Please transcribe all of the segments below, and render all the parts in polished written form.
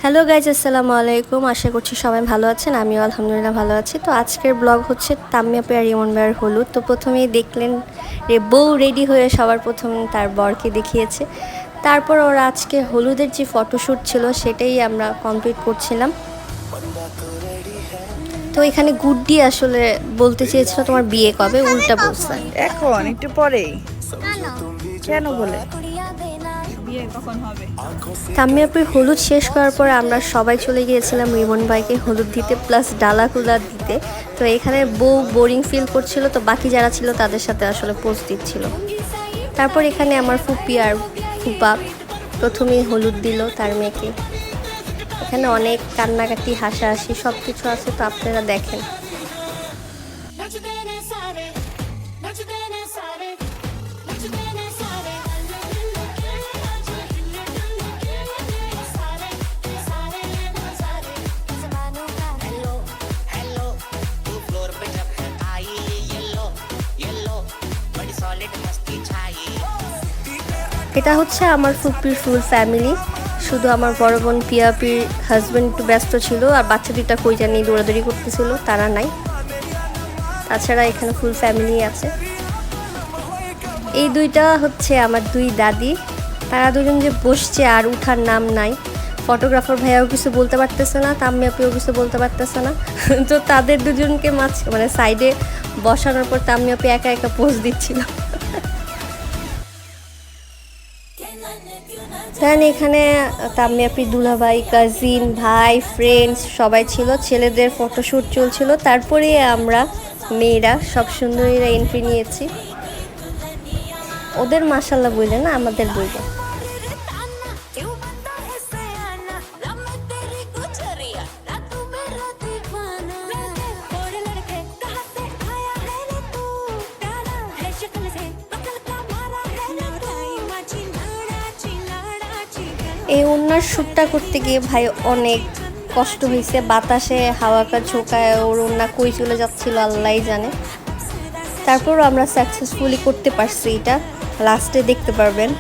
Hello guys, আসসালামু আলাইকুম। আশা করছি সবাই ভালো আছেন, আমিও আলহামদুলিল্লাহ ভালো আছি। তো আজকের ব্লগ হচ্ছে তাম্মি আপু আর ইমন ভাইয়ের হলুদ। তো প্রথমেই দেখলেন বউ রেডি হয়ে সবার প্রথম তার বরকে দেখিয়েছে। তারপর ওরা আজকে হলুদের যে ফটোশ্যুট ছিল সেটাই আমরা কমপ্লিট করছিলাম। তো এখানে গুড্ডি আসলে বলতে চেয়েছিল তোমার বিয়ে কবে, উল্টা বলছে এখন একটু পরেই। কেন বলে তাম্মি আপুর হলুদ শেষ করার পর আমরা সবাই চলে গিয়েছিলাম রিমন ভাইকে হলুদ দিতে, প্লাস ডালা কুলা দিতে। তো এখানে বউ বোরিং ফিল করছিল, তো বাকি যারা ছিল তাদের সাথে আসলে পোস্ট দিচ্ছিল। তারপর এখানে আমার ফুপি আর ফুপা প্রথমেই হলুদ দিল তার মেয়েকে। এখানে অনেক কান্নাকাটি হাসাহাসি সব কিছু আছে, তো আপনারা দেখেন। এটা হচ্ছে আমার ফুপির ফুল ফ্যামিলি। শুধু আমার বড় বোন পিয়াপির হাজব্যান্ড একটু ব্যস্ত ছিল, আর বাচ্চা দুইটা কই জানি দৌড়াদৌড়ি করতেছিল, তারা নাই। তাছাড়া এখানে ফুল ফ্যামিলি আছে। এই দুইটা হচ্ছে আমার দুই দাদি। তারা দুজন যে বসছে আর উঠার নাম নাই। ফটোগ্রাফার ভাইয়াও কিছু বলতে পারতেছে না, তাম্মি আপুও কিছু বলতে পারতেছে না। তো তাদের দুজনকে মানে সাইডে বসানোর পর তাম্মি আপু একা একা পোজ দিচ্ছিল। দেন এখানে তাম্মি আপি দুলাভাই, কাজিন, ভাই, ফ্রেন্ডস সবাই ছিল। ছেলেদের ফটোশ্যুট চলছিল। তারপরে আমরা মেয়েরা সব সুন্দরীরা এন্ট্রি নিয়েছি। ওদের মাশাল্লাহ বললে না, আমাদের বলবে। এই ওনার শ্যুটটা করতে গিয়ে ভাই অনেক কষ্ট হয়েছে। বাতাসে হাওয়াকা ঝোঁকায় ওর ওনা কই চলে যাচ্ছিল আল্লাহই জানে। তারপরও আমরা সাকসেসফুলি করতে পারছি, এটা লাস্টে দেখতে পারবেন।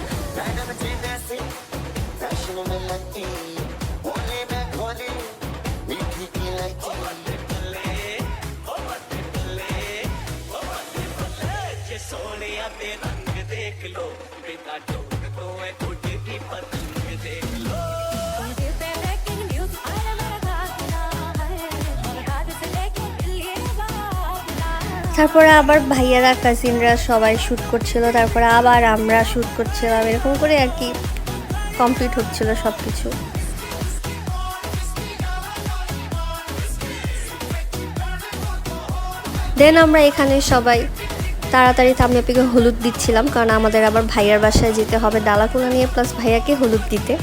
তারপরে আবার ভাইয়ারা, কাজিনরা সবাই শ্যুট করছিল, তারপরে আবার আমরা শ্যুট করছিলাম, এরকম করে আর কি কমপ্লিট হচ্ছিল সব কিছু। দেন আমরা এখানে সবাই তাড়াতাড়ি তাম্মি আপিকে হলুদ দিচ্ছিলাম, কারণ আমাদের আবার ভাইয়ার বাসায় যেতে হবে ডালাকুলা নিয়ে, প্লাস ভাইয়াকে হলুদ দিতে।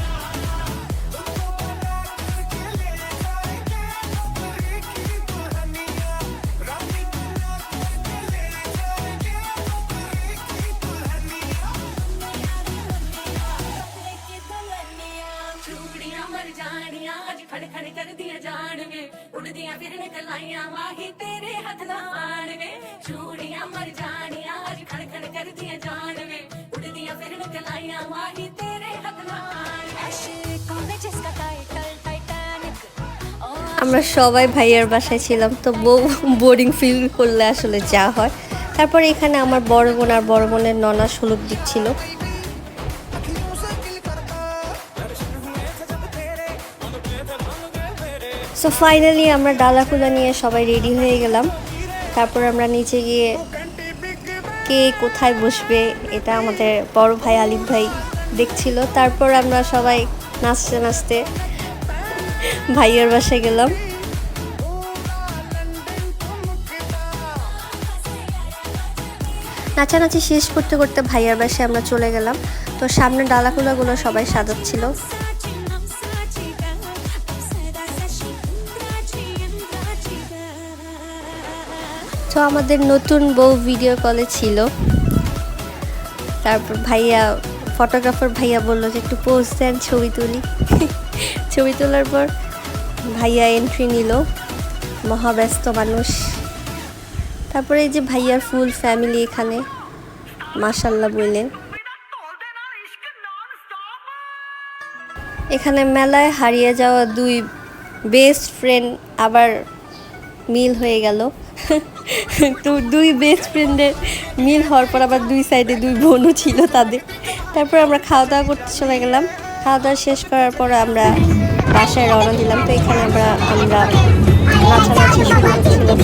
আমরা সবাই ভাইয়ার বাসায় ছিলাম, তো বোরিং ফিল করলে আসলে যা হয়। তারপরে এখানে আমার বড় বোন আর বড় বোনের ননাস হলুদ দিচ্ছিল। সো ফাইনালি আমরা ডালাকুলা নিয়ে সবাই রেডি হয়ে গেলাম। তারপর আমরা নিচে গিয়ে কে কোথায় বসবে এটা আমাদের বড় ভাই আলিফ ভাই দেখছিল। তারপর আমরা সবাই নাচতে নাচতে ভাইয়ার বাসায় গেলাম। নাচানাচি শেষ করতে করতে ভাইয়ার বাসায় আমরা চলে গেলাম। তো সামনে ডালাকুলাগুলো সবাই সাজাচ্ছিল। তো আমাদের নতুন বউ ভিডিও কলে ছিল। তারপর ভাইয়া, ফটোগ্রাফার ভাইয়া বললো যে একটু পোজ দেন, ছবি তুলি। ছবি তোলার পর ভাইয়া এন্ট্রি নিল, মহাব্যস্ত মানুষ। তারপরে এই যে ভাইয়ার ফুল ফ্যামিলি এখানে, মাশাল্লাহ বললেন। এখানে মেলায় হারিয়ে যাওয়া দুই বেস্ট ফ্রেন্ড আবার মিল হয়ে গেল। তো দুই বেস্ট ফ্রেন্ডের মিল হওয়ার পর আবার দুই সাইডে দুই বোনও ছিল তাদের। তারপর আমরা খাওয়া দাওয়া করতে চলে গেলাম। খাওয়া দাওয়া শেষ করার পর আমরা বাসায় রওনা দিলাম। তো এখানে আমরা নাচানাচি শুরু করছিলাম।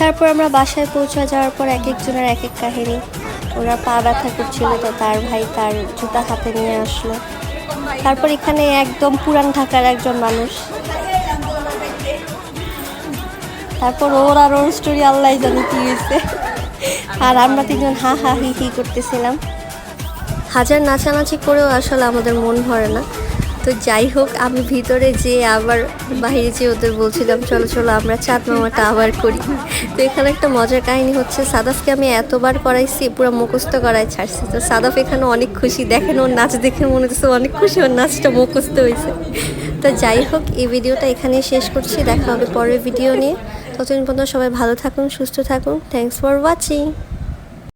তারপর আমরা বাসায় পৌঁছে যাওয়ার পর এক একজনের এক এক কাহিনী। ওরা পা ব্যথা করছিল, তো তার ভাই তার জুতা হাতে নিয়ে আসলো। তারপর এখানে একদম পুরান ঢাকার একজন মানুষ, তারপর ওর আর ওর স্টোরি আল্লাহ জানে কি হয়েছে। আর আমরা তিনজন হা হা হি হি করতেছিলাম। হাজার নাচানাচি করেও আসলে আমাদের মন ভরে না। তো যাই হোক, আমি ভিতরে যেয়ে আবার বাইরে যেয়ে ওদের বলছিলাম চলো চলো আমরা চাঁদ মামাটা আবার করি। তো এখানে একটা মজার কাহিনী হচ্ছে, সাদাফকে আমি এতবার করাইছি, পুরো মুখস্থ করাই ছাড়ছি। তো সাদাফ এখানে অনেক খুশি, দেখেন ওর নাচ দেখে মনে হচ্ছে অনেক খুশি, ওর নাচটা মুখস্থ হয়েছে। তো যাই হোক, এই ভিডিওটা এখানেই শেষ করছি। দেখা হবে পরের ভিডিও নিয়ে। ততদিন পর্যন্ত সবাই ভালো থাকুন, সুস্থ থাকুন। Thanks for watching.